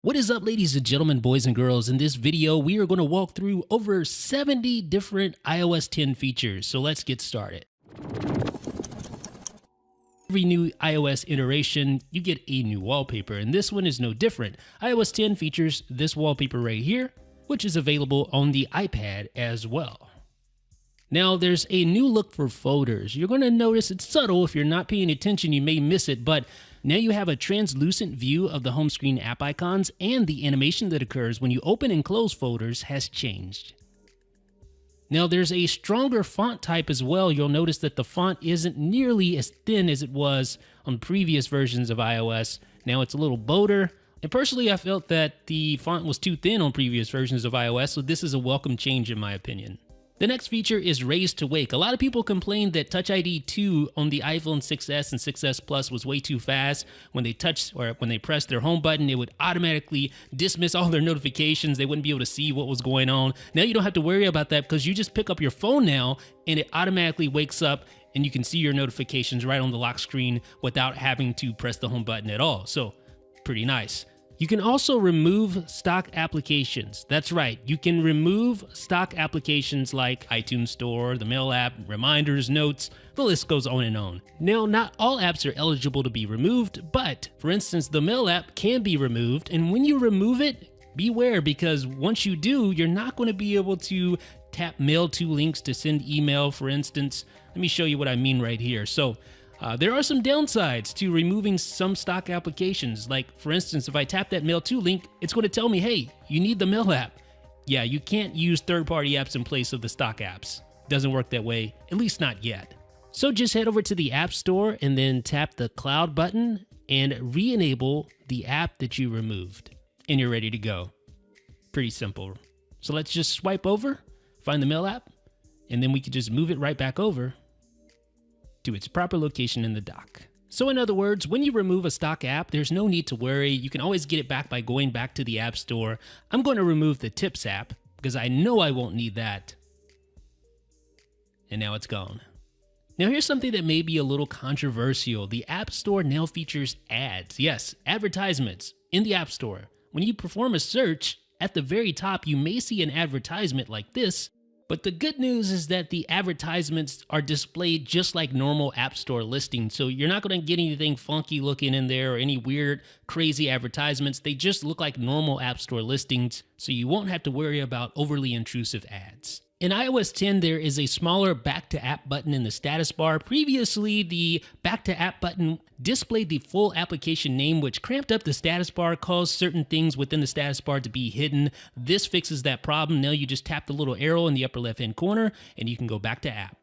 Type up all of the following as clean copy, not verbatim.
What is up, ladies and gentlemen, boys and girls? In this video, we are going to walk through over 70 different iOS 10 features. So let's get started. Every new iOS iteration, you get a new wallpaper, and this one is no different. iOS 10 features this wallpaper right here, which is available on the iPad as well. Now, there's a new look for folders. You're going to notice it's subtle. If you're not paying attention, you may miss it, but now you have a translucent view of the home screen app icons, and the animation that occurs when you open and close folders has changed. Now, there's a stronger font type as well. You'll notice that the font isn't nearly as thin as it was on previous versions of iOS. Now it's a little bolder. And personally, I felt that the font was too thin on previous versions of iOS, so this is a welcome change in my opinion. The next feature is Raise to Wake. A lot of people complained that Touch ID 2 on the iPhone 6s and 6s Plus was way too fast. When they touched or when they pressed their home button, it would automatically dismiss all their notifications. They wouldn't be able to see what was going on. Now you don't have to worry about that because you just pick up your phone now and it automatically wakes up and you can see your notifications right on the lock screen without having to press the home button at all. So pretty nice. You can also remove stock applications. That's right, you can remove stock applications like iTunes Store, the Mail app, Reminders, Notes, the list goes on and on. Now, not all apps are eligible to be removed, but for instance, the Mail app can be removed, and when you remove it, beware, because once you do, you're not going to be able to tap Mail to links to send email, for instance. Let me show you what I mean right here. So, there are some downsides to removing some stock applications. Like, for instance, if I tap that Mail to link, it's going to tell me, hey, you need the Mail app. Yeah, you can't use third-party apps in place of the stock apps. Doesn't work that way, at least not yet. So just head over to the App Store and then tap the Cloud button and re-enable the app that you removed. And you're ready to go. Pretty simple. So let's just swipe over, find the Mail app, and then we can just move it right back over to its proper location in the dock. So in other words, when you remove a stock app, there's no need to worry. You can always get it back by going back to the App Store. I'm going to remove the Tips app because I know I won't need that. And now it's gone. Now here's something that may be a little controversial. The App Store now features ads. Yes, advertisements in the App Store. When you perform a search, at the very top, you may see an advertisement like this. But the good news is that the advertisements are displayed just like normal App Store listings. So you're not going to get anything funky looking in there or any weird, crazy advertisements. They just look like normal App Store listings. So you won't have to worry about overly intrusive ads. In iOS 10, there is a smaller Back to App button in the status bar. Previously, the Back to App button displayed the full application name, which cramped up the status bar, caused certain things within the status bar to be hidden. This fixes that problem. Now you just tap the little arrow in the upper left-hand corner, and you can go back to App.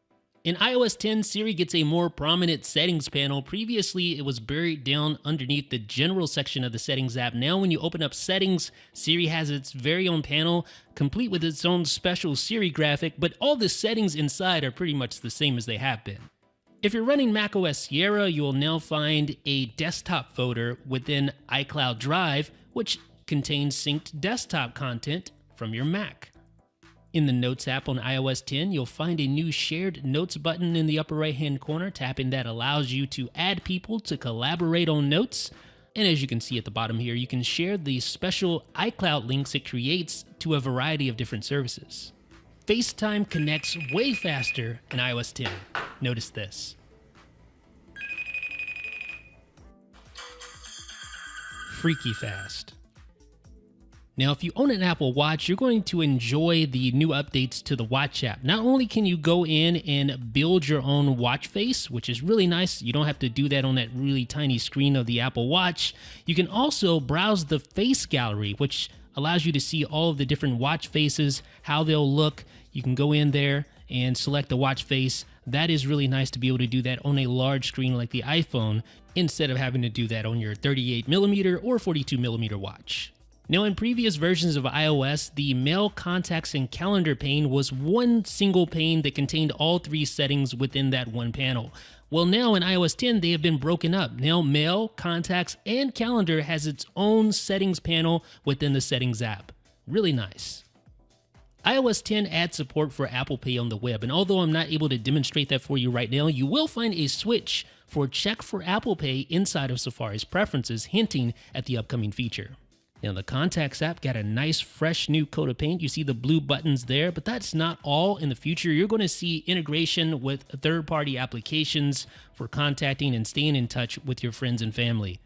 In iOS 10, Siri gets a more prominent settings panel. Previously, it was buried down underneath the general section of the settings app. Now, when you open up settings, Siri has its very own panel, complete with its own special Siri graphic, but all the settings inside are pretty much the same as they have been. If you're running macOS Sierra, you will now find a desktop folder within iCloud Drive, which contains synced desktop content from your Mac. In the Notes app on iOS 10, you'll find a new Shared Notes button in the upper right-hand corner. Tapping that allows you to add people to collaborate on notes. And as you can see at the bottom here, you can share the special iCloud links it creates to a variety of different services. FaceTime connects way faster in iOS 10. Notice this. Freaky fast. Now, if you own an Apple Watch, you're going to enjoy the new updates to the Watch app. Not only can you go in and build your own watch face, which is really nice. You don't have to do that on that really tiny screen of the Apple Watch. You can also browse the face gallery, which allows you to see all of the different watch faces, how they'll look. You can go in there and select the watch face. That is really nice to be able to do that on a large screen like the iPhone, instead of having to do that on your 38mm or 42mm watch. Now, in previous versions of iOS, the Mail, Contacts, and Calendar pane was one single pane that contained all three settings within that one panel. Well, now in iOS 10, they have been broken up. Now, Mail, Contacts, and Calendar has its own settings panel within the Settings app. Really nice. iOS 10 adds support for Apple Pay on the web, and although I'm not able to demonstrate that for you right now, you will find a switch for Check for Apple Pay inside of Safari's preferences, hinting at the upcoming feature. Now the Contacts app got a nice fresh new coat of paint. You see the blue buttons there, but that's not all. In the future, you're going to see integration with third-party applications for contacting and staying in touch with your friends and family.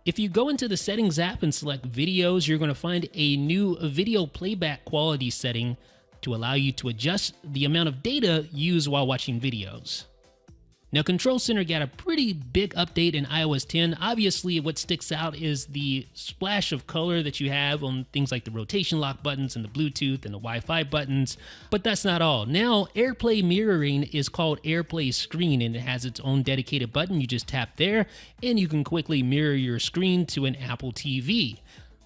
If you go into the Settings app and select Videos, you're going to find a new video playback quality setting to allow you to adjust the amount of data used while watching videos. Now, Control Center got a pretty big update in iOS 10. Obviously, what sticks out is the splash of color that you have on things like the rotation lock buttons and the Bluetooth and the Wi-Fi buttons. But that's not all. Now, AirPlay mirroring is called AirPlay Screen, and it has its own dedicated button. You just tap there, and you can quickly mirror your screen to an Apple TV.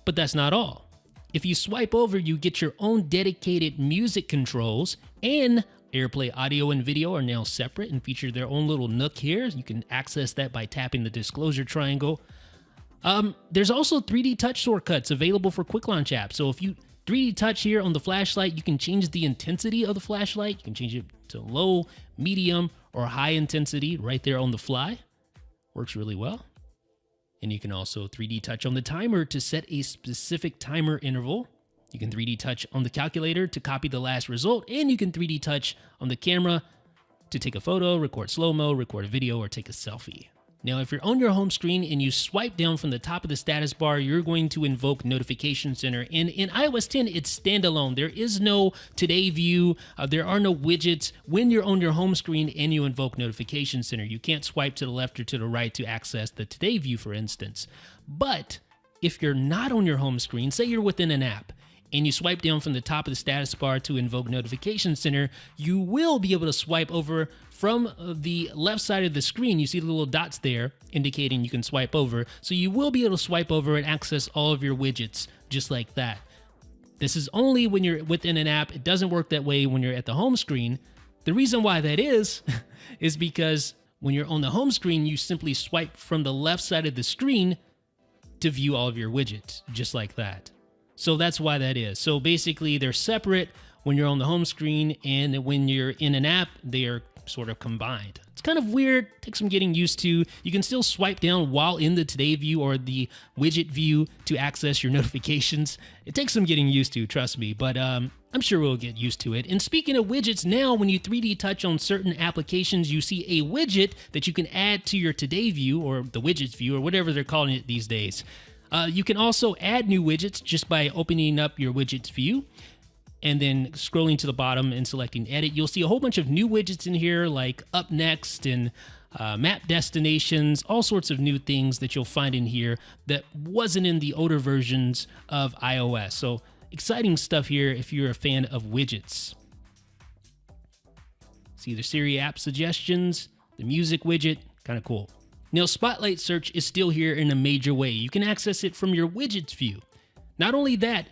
But that's not all. If you swipe over, you get your own dedicated music controls, and AirPlay audio and video are now separate and feature their own little nook here. You can access that by tapping the disclosure triangle. There's also 3D touch shortcuts available for Quick Launch apps. So if you 3D touch here on the flashlight, you can change the intensity of the flashlight. You can change it to low, medium, or high intensity right there on the fly. Works really well. And you can also 3D touch on the timer to set a specific timer interval. You can 3D touch on the calculator to copy the last result, and you can 3D touch on the camera to take a photo, record slow-mo, record a video, or take a selfie. Now, if you're on your home screen and you swipe down from the top of the status bar, you're going to invoke Notification Center. And in iOS 10, it's standalone. There is no Today view. There are no widgets when you're on your home screen and you invoke Notification Center. You can't swipe to the left or to the right to access the Today view, for instance. But if you're not on your home screen, say you're within an app, and you swipe down from the top of the status bar to invoke Notification Center, you will be able to swipe over from the left side of the screen. You see the little dots there indicating you can swipe over. So you will be able to swipe over and access all of your widgets just like that. This is only when you're within an app. It doesn't work that way when you're at the home screen. The reason why that is because when you're on the home screen, you simply swipe from the left side of the screen to view all of your widgets, just like that. So that's why that is. So basically, they're separate when you're on the home screen, and when you're in an app, they are sort of combined. It's kind of weird, takes some getting used to. You can still swipe down while in the Today view or the widget view to access your notifications. It takes some getting used to, trust me, but I'm sure we'll get used to it. And speaking of widgets, now when you 3D touch on certain applications, you see a widget that you can add to your Today view or the widgets view or whatever they're calling it these days. You can also add new widgets just by opening up your widgets view and then scrolling to the bottom and selecting edit. You'll see a whole bunch of new widgets in here like up next and map destinations, all sorts of new things that you'll find in here that wasn't in the older versions of iOS. So exciting stuff here if you're a fan of widgets. See the Siri app suggestions, the music widget, kind of cool. Now, Spotlight Search is still here in a major way. You can access it from your widgets view. Not only that,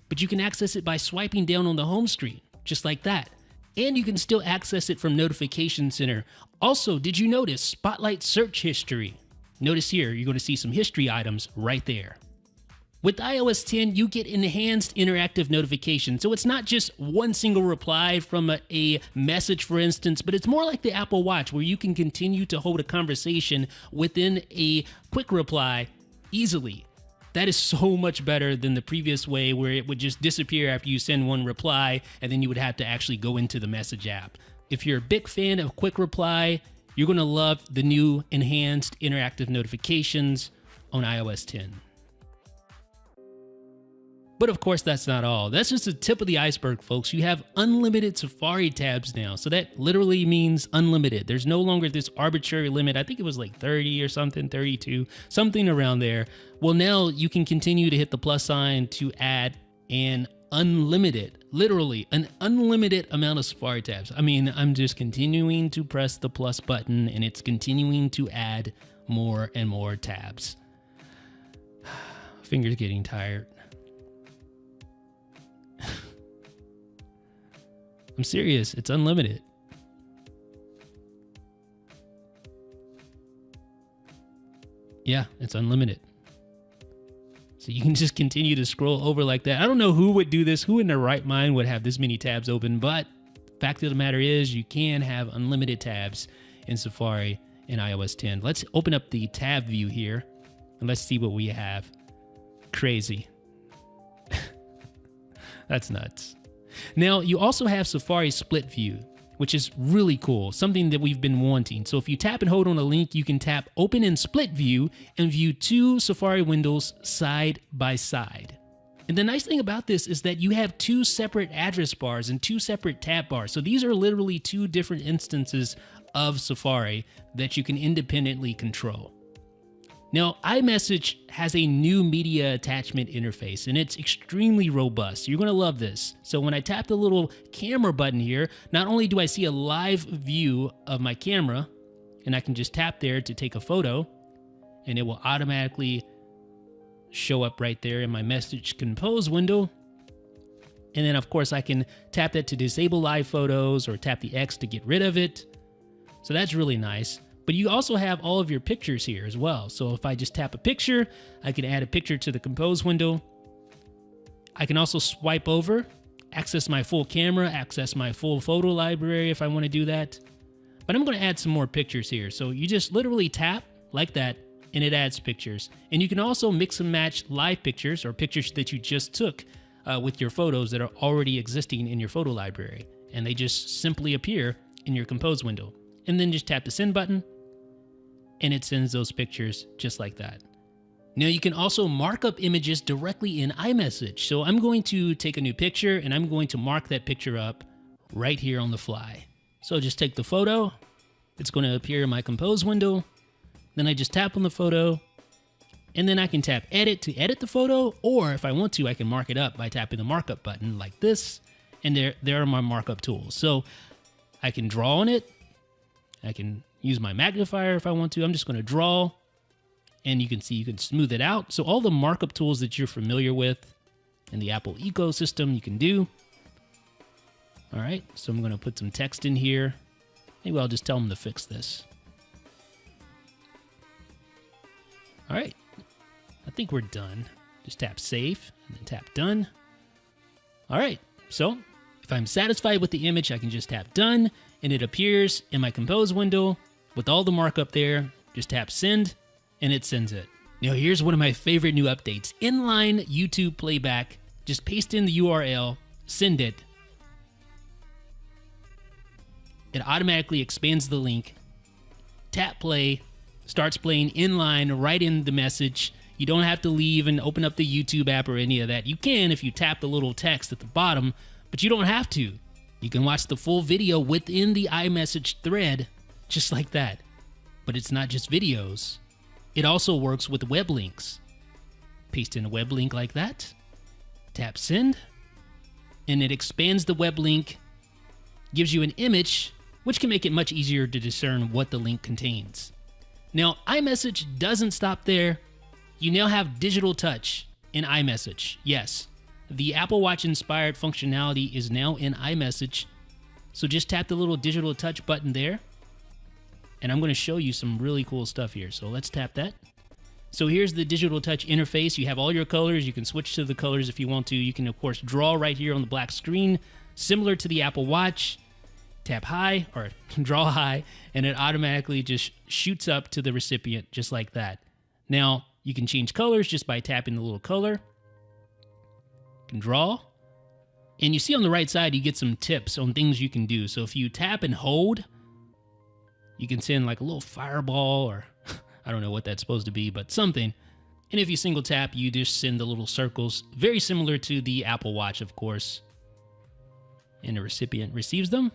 but you can access it by swiping down on the home screen, just like that. And you can still access it from Notification Center. Also, did you notice Spotlight Search History? Notice here, you're going to see some history items right there. With iOS 10, you get enhanced interactive notifications. So it's not just one single reply from a message, for instance, but it's more like the Apple Watch where you can continue to hold a conversation within a quick reply easily. That is so much better than the previous way where it would just disappear after you send one reply and then you would have to actually go into the message app. If you're a big fan of quick reply, you're going to love the new enhanced interactive notifications on iOS 10. But of course, that's not all. That's just the tip of the iceberg, folks. You have unlimited Safari tabs now. So that literally means unlimited. There's no longer this arbitrary limit. I think it was like 30 or something, 32, something around there. Well, now you can continue to hit the plus sign to add an unlimited, literally an unlimited amount of Safari tabs. I mean, I'm just continuing to press the plus button and it's continuing to add more and more tabs. Fingers getting tired. I'm serious, it's unlimited. Yeah, it's unlimited. So you can just continue to scroll over like that. I don't know who would do this, who in their right mind would have this many tabs open, but fact of the matter is you can have unlimited tabs in Safari in iOS 10. Let's open up the tab view here and let's see what we have. Crazy. That's nuts. Now, you also have Safari Split View, which is really cool, something that we've been wanting. So if you tap and hold on a link, you can tap Open in Split View and view two Safari windows side by side. And the nice thing about this is that you have two separate address bars and two separate tab bars. So these are literally two different instances of Safari that you can independently control. Now, iMessage has a new media attachment interface, and it's extremely robust. You're going to love this. So when I tap the little camera button here, not only do I see a live view of my camera, and I can just tap there to take a photo, and it will automatically show up right there in my message compose window. And then, of course, I can tap that to disable live photos or tap the X to get rid of it. So that's really nice. But you also have all of your pictures here as well. So if I just tap a picture, I can add a picture to the compose window. I can also swipe over, access my full camera, access my full photo library if I want to do that. But I'm going to add some more pictures here. So you just literally tap like that, and it adds pictures. And you can also mix and match live pictures or pictures that you just took with your photos that are already existing in your photo library. And they just simply appear in your compose window. And then just tap the send button, and it sends those pictures just like that. Now you can also mark up images directly in iMessage. So I'm going to take a new picture and I'm going to mark that picture up right here on the fly. So just take the photo, it's going to appear in my compose window. Then I just tap on the photo, and then I can tap edit to edit the photo, or if I want to, I can mark it up by tapping the markup button like this, and there are my markup tools. So I can draw on it, I can use my magnifier if I want to. I'm just going to draw, and you can see you can smooth it out. So all the markup tools that you're familiar with in the Apple ecosystem, you can do. All right, so I'm going to put some text in here. Maybe I'll just tell them to fix this. All right, I think we're done. Just tap save and then tap done. All right, so if I'm satisfied with the image, I can just tap done, and it appears in my compose window with all the markup there. Just tap send, and it sends it. Now here's one of my favorite new updates. Inline YouTube playback. Just paste in the URL, send it. It automatically expands the link. Tap play, starts playing inline right in the message. You don't have to leave and open up the YouTube app or any of that. You can if you tap the little text at the bottom, but you don't have to. You can watch the full video within the iMessage thread, just like that. But it's not just videos. It also works with web links. Paste in a web link like that. Tap send. And it expands the web link, gives you an image, which can make it much easier to discern what the link contains. Now, iMessage doesn't stop there. You now have digital touch in iMessage. Yes, the Apple Watch inspired functionality is now in iMessage. So just tap the little digital touch button there. And I'm going to show you some really cool stuff here. So let's tap that. So here's the digital touch interface. You have all your colors. You can switch to the colors if you want to. You can, of course, draw right here on the black screen, similar to the Apple Watch. Tap high or draw high, and it automatically just shoots up to the recipient just like that. Now, you can change colors just by tapping the little color. You can draw. And you see on the right side, you get some tips on things you can do. So if you tap and hold, you can send like a little fireball, or I don't know what that's supposed to be, but something. And if you single tap, you just send the little circles, very similar to the Apple Watch, of course. And the recipient receives them.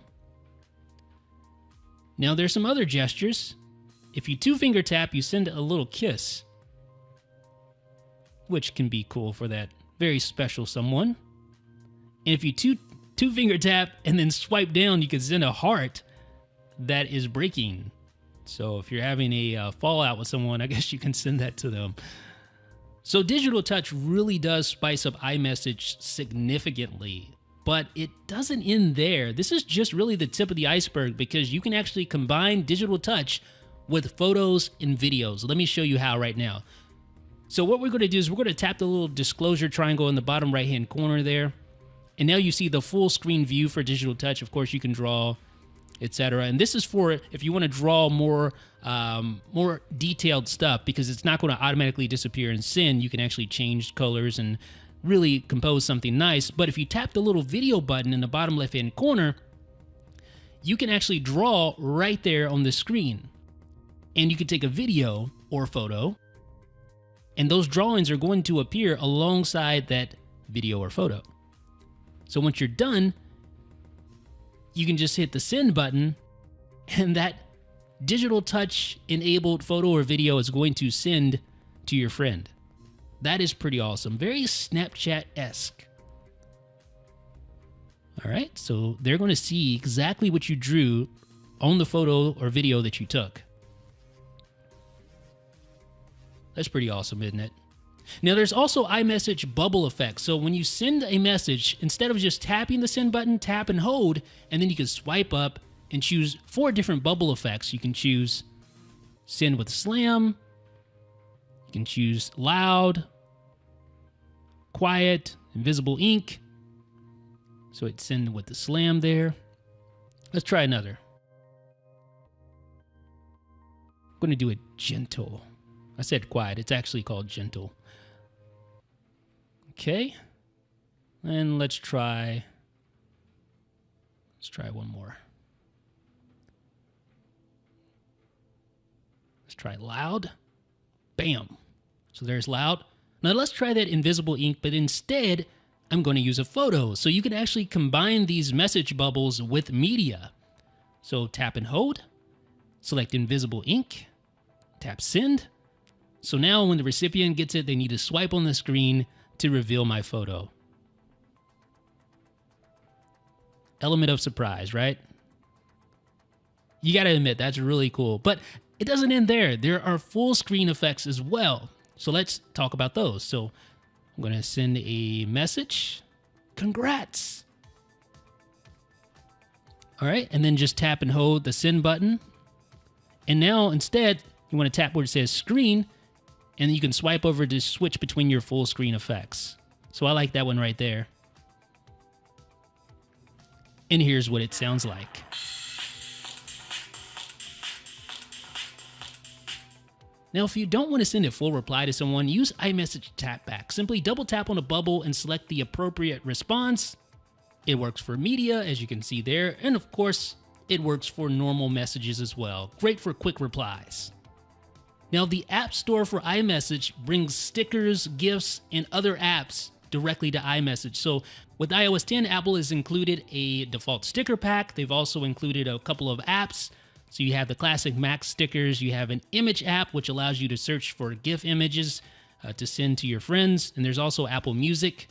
Now there's some other gestures. If you two-finger tap, you send a little kiss, which can be cool for that very special someone. And if you two-finger tap and then swipe down, you can send a heart that is breaking. So if you're having a fallout with someone, I guess you can send that to them. So digital touch really does spice up iMessage significantly. But it doesn't end there. This is just really the tip of the iceberg, because you can actually combine digital touch with photos and videos. Let me show you how right now. So what we're going to do is we're going to tap the little disclosure triangle in the bottom right-hand corner there. And now you see the full screen view for digital touch. Of course, you can draw etc. And this is for if you want to draw more detailed stuff, because it's not going to automatically disappear and send. You can actually change colors and really compose something nice. But if you tap the little video button in the bottom left hand corner, you can actually draw right there on the screen. And you can take a video or photo, and those drawings are going to appear alongside that video or photo. So once you're done, you can just hit the send button, and that digital touch enabled photo or video is going to send to your friend. That is pretty awesome. Very Snapchat-esque. All right, so they're going to see exactly what you drew on the photo or video that you took. That's pretty awesome, isn't it? Now, there's also iMessage bubble effect. So when you send a message, instead of just tapping the send button, tap and hold, and then you can swipe up and choose 4 different bubble effects. You can choose send with slam. You can choose loud, quiet, invisible ink. So it's send with the slam there. Let's try another. I'm going to do it gentle. I said quiet. It's actually called gentle. Okay. And let's try one more. Let's try loud. Bam. So there's loud. Now let's try that invisible ink, but instead I'm going to use a photo. So you can actually combine these message bubbles with media. So tap and hold, select invisible ink, tap send. So now when the recipient gets it, they need to swipe on the screen to reveal my photo. Element of surprise, right? You got to admit, that's really cool. But it doesn't end there. There are full screen effects as well. So let's talk about those. So I'm going to send a message. Congrats. All right. And then just tap and hold the send button. And now instead, you want to tap where it says screen, and you can swipe over to switch between your full screen effects. So I like that one right there. And here's what it sounds like. Now, if you don't want to send a full reply to someone, use iMessage Tapback. Simply double tap on a bubble and select the appropriate response. It works for media, as you can see there, and of course, it works for normal messages as well. Great for quick replies. Now, the App Store for iMessage brings stickers, GIFs, and other apps directly to iMessage. So with iOS 10, Apple has included a default sticker pack. They've also included a couple of apps. So you have the classic Mac stickers. You have an image app, which allows you to search for GIF images to send to your friends. And there's also Apple Music.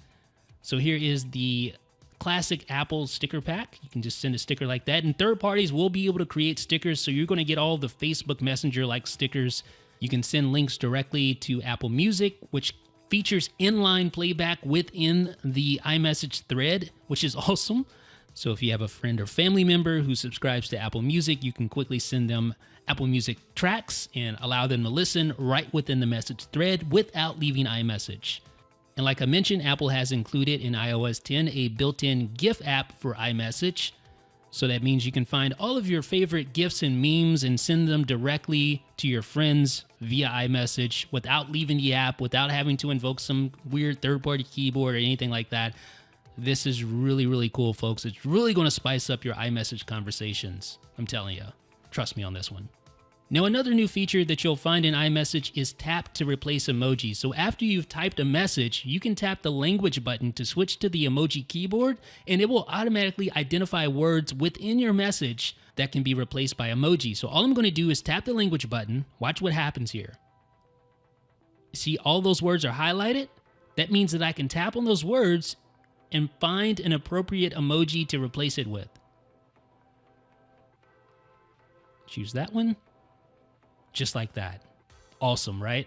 So here is the classic Apple sticker pack. You can just send a sticker like that. And third parties will be able to create stickers. So you're going to get all the Facebook Messenger-like stickers. You can send links directly to Apple Music, which features inline playback within the iMessage thread, which is awesome. So if you have a friend or family member who subscribes to Apple Music, you can quickly send them Apple Music tracks and allow them to listen right within the message thread without leaving iMessage. And like I mentioned, Apple has included in iOS 10 a built-in GIF app for iMessage. So that means you can find all of your favorite GIFs and memes and send them directly to your friends via iMessage without leaving the app, without having to invoke some weird third-party keyboard or anything like that. This is really, really cool, folks. It's really going to spice up your iMessage conversations. I'm telling you. Trust me on this one. Now, another new feature that you'll find in iMessage is tap to replace emojis. So after you've typed a message, you can tap the language button to switch to the emoji keyboard, and it will automatically identify words within your message that can be replaced by emoji. So all I'm going to do is tap the language button. Watch what happens here. See, all those words are highlighted. That means that I can tap on those words and find an appropriate emoji to replace it with. Choose that one. Just like that. Awesome, right?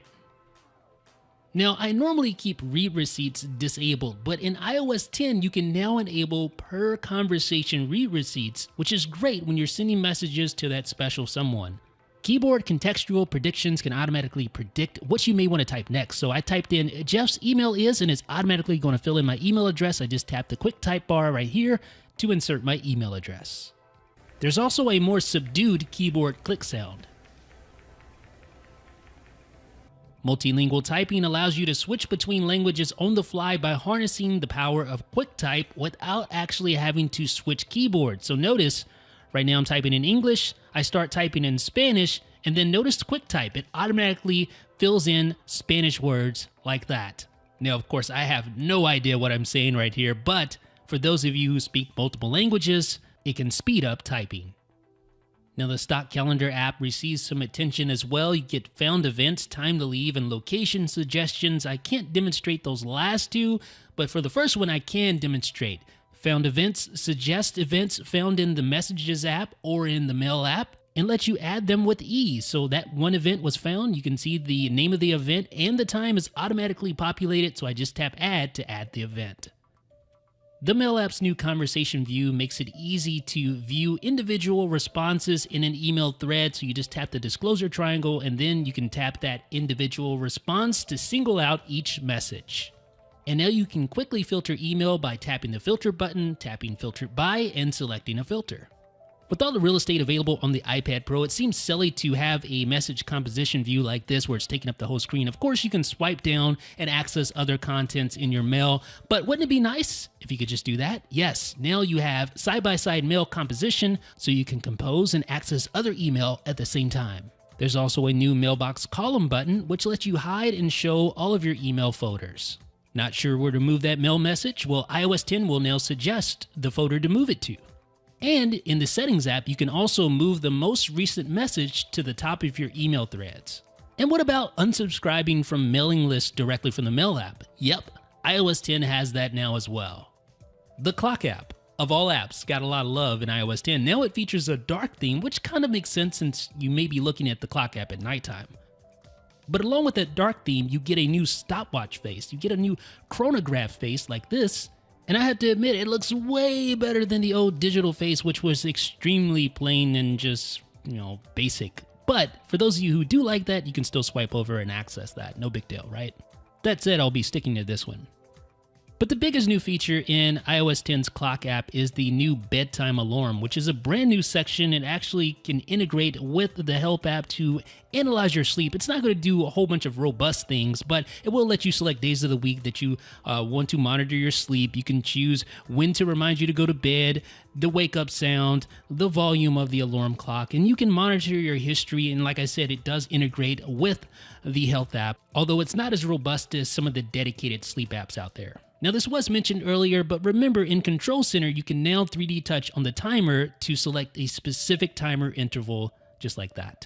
Now, I normally keep read receipts disabled, but in iOS 10, you can now enable per conversation read receipts, which is great when you're sending messages to that special someone. Keyboard contextual predictions can automatically predict what you may want to type next. So I typed in Jeff's email is, and it's automatically going to fill in my email address. I just tapped the quick type bar right here to insert my email address. There's also a more subdued keyboard click sound. Multilingual typing allows you to switch between languages on the fly by harnessing the power of QuickType without actually having to switch keyboards. So notice, right now I'm typing in English, I start typing in Spanish, and then notice QuickType. It automatically fills in Spanish words like that. Now, of course, I have no idea what I'm saying right here, but for those of you who speak multiple languages, it can speed up typing. Now, the stock calendar app receives some attention as well. You get found events, time to leave, and location suggestions. I can't demonstrate those last two, but for the first one, I can demonstrate. Found events suggest events found in the Messages app or in the Mail app and let you add them with ease. So that one event was found. You can see the name of the event and the time is automatically populated, so I just tap Add to add the event. The Mail app's new conversation view makes it easy to view individual responses in an email thread. So you just tap the disclosure triangle and then you can tap that individual response to single out each message. And now you can quickly filter email by tapping the filter button, tapping filtered by, and selecting a filter. With all the real estate available on the iPad Pro, it seems silly to have a message composition view like this where it's taking up the whole screen. Of course, you can swipe down and access other contents in your mail, but wouldn't it be nice if you could just do that? Yes, now you have side-by-side mail composition so you can compose and access other email at the same time. There's also a new mailbox column button which lets you hide and show all of your email folders. Not sure where to move that mail message? Well, iOS 10 will now suggest the folder to move it to. And in the Settings app, you can also move the most recent message to the top of your email threads. And what about unsubscribing from mailing lists directly from the Mail app? Yep, iOS 10 has that now as well. The Clock app, of all apps, got a lot of love in iOS 10. Now it features a dark theme, which kind of makes sense since you may be looking at the Clock app at nighttime. But along with that dark theme, you get a new stopwatch face. You get a new chronograph face like this. And I have to admit, it looks way better than the old digital face, which was extremely plain and just, basic. But for those of you who do like that, you can still swipe over and access that. No big deal, right? That said, I'll be sticking to this one. But the biggest new feature in iOS 10's Clock app is the new bedtime alarm, which is a brand new section. It actually can integrate with the Help app to analyze your sleep. It's not going to do a whole bunch of robust things, but it will let you select days of the week that you want to monitor your sleep. You can choose when to remind you to go to bed, the wake up sound, the volume of the alarm clock, and you can monitor your history. And like I said, it does integrate with the Health app, although it's not as robust as some of the dedicated sleep apps out there. Now, this was mentioned earlier, but remember in Control Center, you can now 3D touch on the timer to select a specific timer interval, just like that.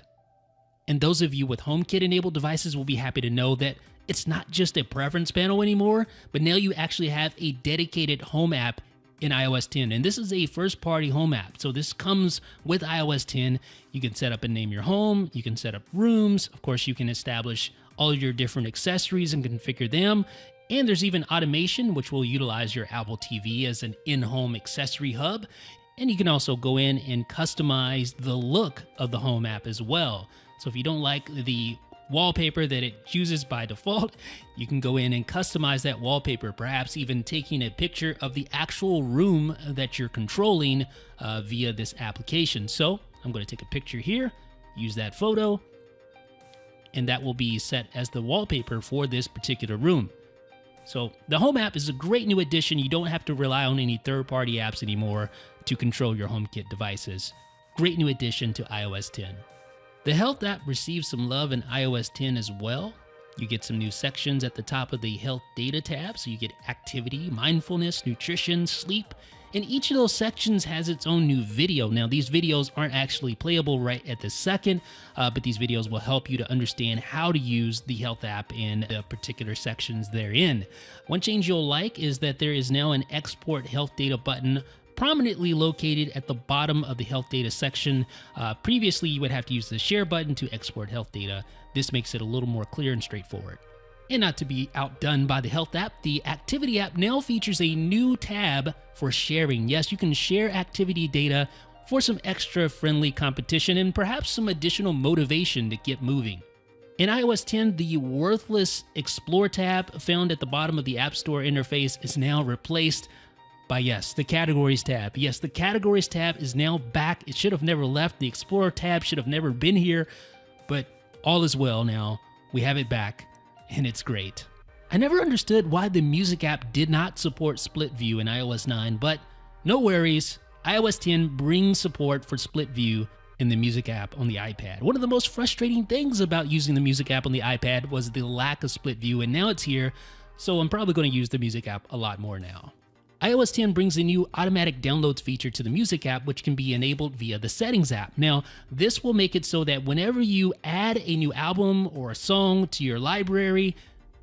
And those of you with HomeKit-enabled devices will be happy to know that it's not just a preference panel anymore, but now you actually have a dedicated home app in iOS 10. And this is a first-party home app, so this comes with iOS 10. You can set up and name your home, you can set up rooms, of course you can establish all your different accessories and configure them. And there's even automation, which will utilize your Apple TV as an in-home accessory hub. And you can also go in and customize the look of the home app as well. So if you don't like the wallpaper that it chooses by default, you can go in and customize that wallpaper, perhaps even taking a picture of the actual room that you're controlling via this application. So I'm going to take a picture here, use that photo, and that will be set as the wallpaper for this particular room. So the Home app is a great new addition. You don't have to rely on any third-party apps anymore to control your HomeKit devices. Great new addition to iOS 10. The Health app receives some love in iOS 10 as well. You get some new sections at the top of the Health Data tab, so you get activity, mindfulness, nutrition, sleep, and each of those sections has its own new video. Now, these videos aren't actually playable right at this second, but these videos will help you to understand how to use the Health app in the particular sections therein. One change you'll like is that there is now an Export Health Data button prominently located at the bottom of the Health Data section. Previously, you would have to use the Share button to export health data. This makes it a little more clear and straightforward. And not to be outdone by the Health app, the Activity app now features a new tab for sharing. Yes, you can share activity data for some extra friendly competition and perhaps some additional motivation to get moving. In iOS 10, the worthless Explore tab found at the bottom of the App Store interface is now replaced by, yes, the Categories tab. Yes, the Categories tab is now back. It should have never left. The Explorer tab should have never been here, but all is well now. We have it back, and it's great. I never understood why the Music app did not support split view in iOS 9, but no worries. iOS 10 brings support for split view in the Music app on the iPad. One of the most frustrating things about using the Music app on the iPad was the lack of split view, and now it's here, so I'm probably going to use the Music app a lot more now. iOS 10 brings a new automatic downloads feature to the Music app, which can be enabled via the Settings app. Now, this will make it so that whenever you add a new album or a song to your library,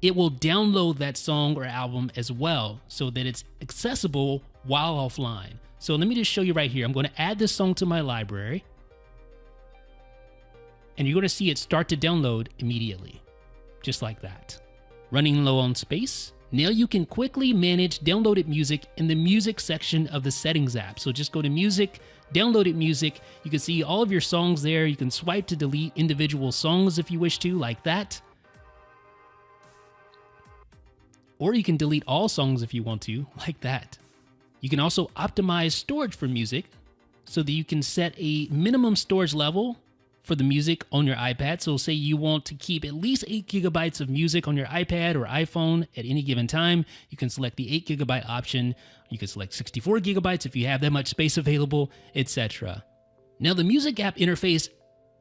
it will download that song or album as well, so that it's accessible while offline. So let me just show you right here. I'm going to add this song to my library, and you're going to see it start to download immediately, just like that. Running low on space. Now you can quickly manage downloaded music in the music section of the Settings app. So just go to Music, Downloaded Music. You can see all of your songs there. You can swipe to delete individual songs if you wish to, like that. Or you can delete all songs if you want to, like that. You can also optimize storage for music so that you can set a minimum storage level for the music on your iPad. So say you want to keep at least 8 gigabytes of music on your iPad or iPhone at any given time, you can select the 8 gigabyte option. You can select 64 gigabytes if you have that much space available, etc. Now the Music app interface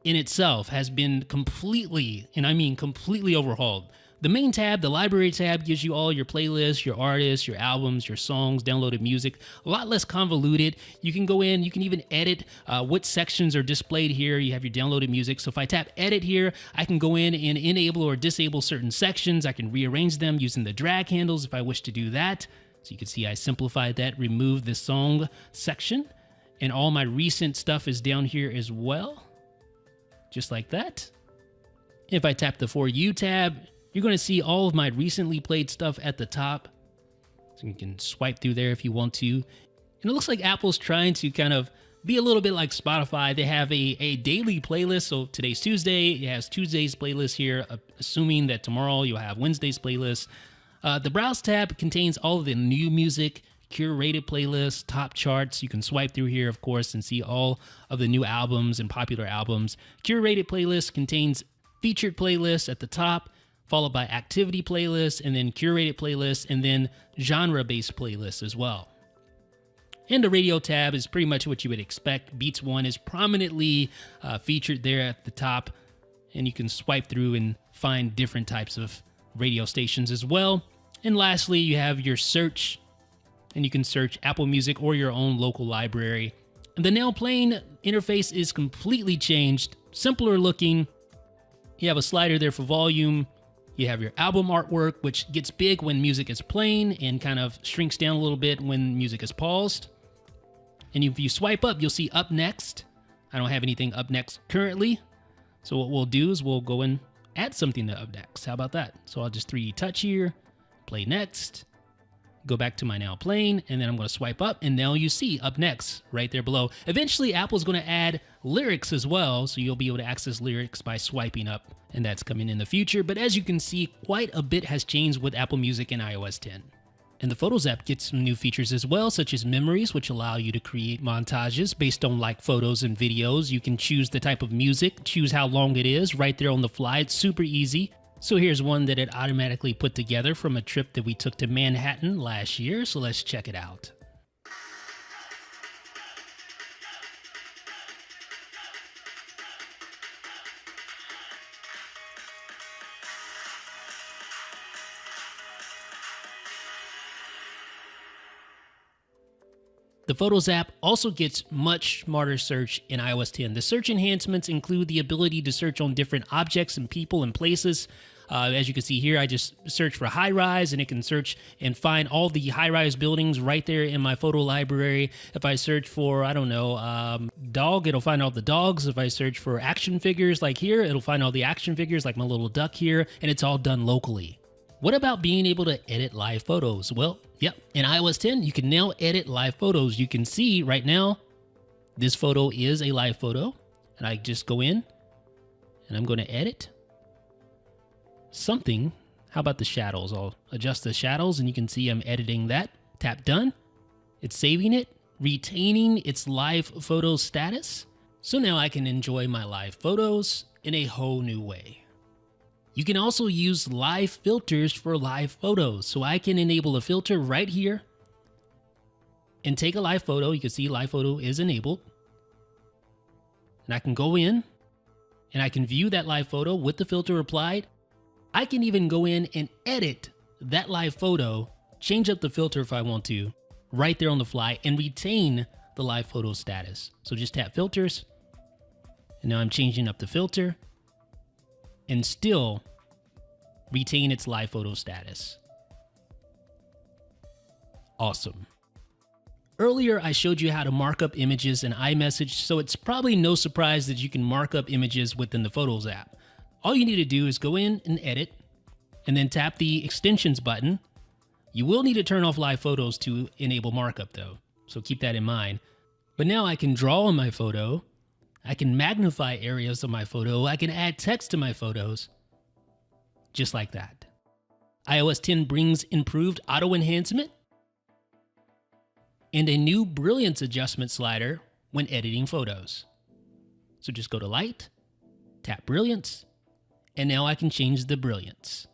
in itself has been completely, and I mean completely overhauled. The main tab, the library tab, gives you all your playlists, your artists, your albums, your songs, downloaded music, a lot less convoluted. You can go in, you can even edit what sections are displayed here. You have your downloaded music. So if I tap edit here, I can go in and enable or disable certain sections. I can rearrange them using the drag handles if I wish to do that. So you can see I simplified that, removed the song section, and all my recent stuff is down here as well, just like that. If I tap the For You tab, you're going to see all of my recently played stuff at the top. So you can swipe through there if you want to. And it looks like Apple's trying to kind of be a little bit like Spotify. They have a daily playlist. So today's Tuesday. It has Tuesday's playlist here, assuming that tomorrow you'll have Wednesday's playlist. The Browse tab contains all of the new music, curated playlists, top charts. You can swipe through here, of course, and see all of the new albums and popular albums. Curated playlist contains featured playlists at the top, followed by activity playlists, and then curated playlists, and then genre-based playlists as well. And the radio tab is pretty much what you would expect. Beats One is prominently featured there at the top, and you can swipe through and find different types of radio stations as well. And lastly, you have your search, and you can search Apple Music or your own local library. And the Now Playing interface is completely changed, simpler looking. You have a slider there for volume. You have your album artwork, which gets big when music is playing and kind of shrinks down a little bit when music is paused. And if you swipe up, you'll see Up Next. I don't have anything up next currently. So what we'll do is we'll go and add something to Up Next. How about that? So I'll just 3D touch here, play next, go back to my Now Playing, and then I'm going to swipe up, and now you see Up Next right there below. Eventually, Apple's going to add lyrics as well, so you'll be able to access lyrics by swiping up, and that's coming in the future. But as you can see, quite a bit has changed with Apple Music in iOS 10. And the Photos app gets some new features as well, such as memories, which allow you to create montages based on like photos and videos. You can choose the type of music, choose how long it is right there on the fly. It's super easy. So here's one that it automatically put together from a trip that we took to Manhattan last year. So let's check it out. The Photos app also gets much smarter search in iOS 10. The search enhancements include the ability to search on different objects and people and places. As you can see here, I just search for high-rise, and it can search and find all the high-rise buildings right there in my photo library. If I search for, I don't know, dog, it'll find all the dogs. If I search for action figures like here, it'll find all the action figures like my little duck here, and it's all done locally. What about being able to edit live photos? Well, yep, in iOS 10, you can now edit live photos. You can see right now, this photo is a live photo, and I just go in, and I'm going to edit something. How about the shadows? I'll adjust the shadows, and you can see I'm editing that. Tap done, It's saving it, retaining its live photo status. So now I can enjoy my live photos in a whole new way. You can also use live filters for live photos. So I can enable a filter right here and take a live photo. You can see live photo is enabled. And I can go in and I can view that live photo with the filter applied. I can even go in and edit that live photo, change up the filter if I want to, right there on the fly, and retain the live photo status. So just tap filters, and now I'm changing up the filter, and still retain its live photo status. Awesome. Earlier, I showed you how to mark up images in iMessage, so it's probably no surprise that you can mark up images within the Photos app. All you need to do is go in and edit, and then tap the extensions button. You will need to turn off live photos to enable markup though, so keep that in mind. But now I can draw on my photo, I can magnify areas of my photo, I can add text to my photos, just like that. iOS 10 brings improved auto enhancement and a new brilliance adjustment slider when editing photos. So just go to Light, tap Brilliance, and now I can change the brilliance.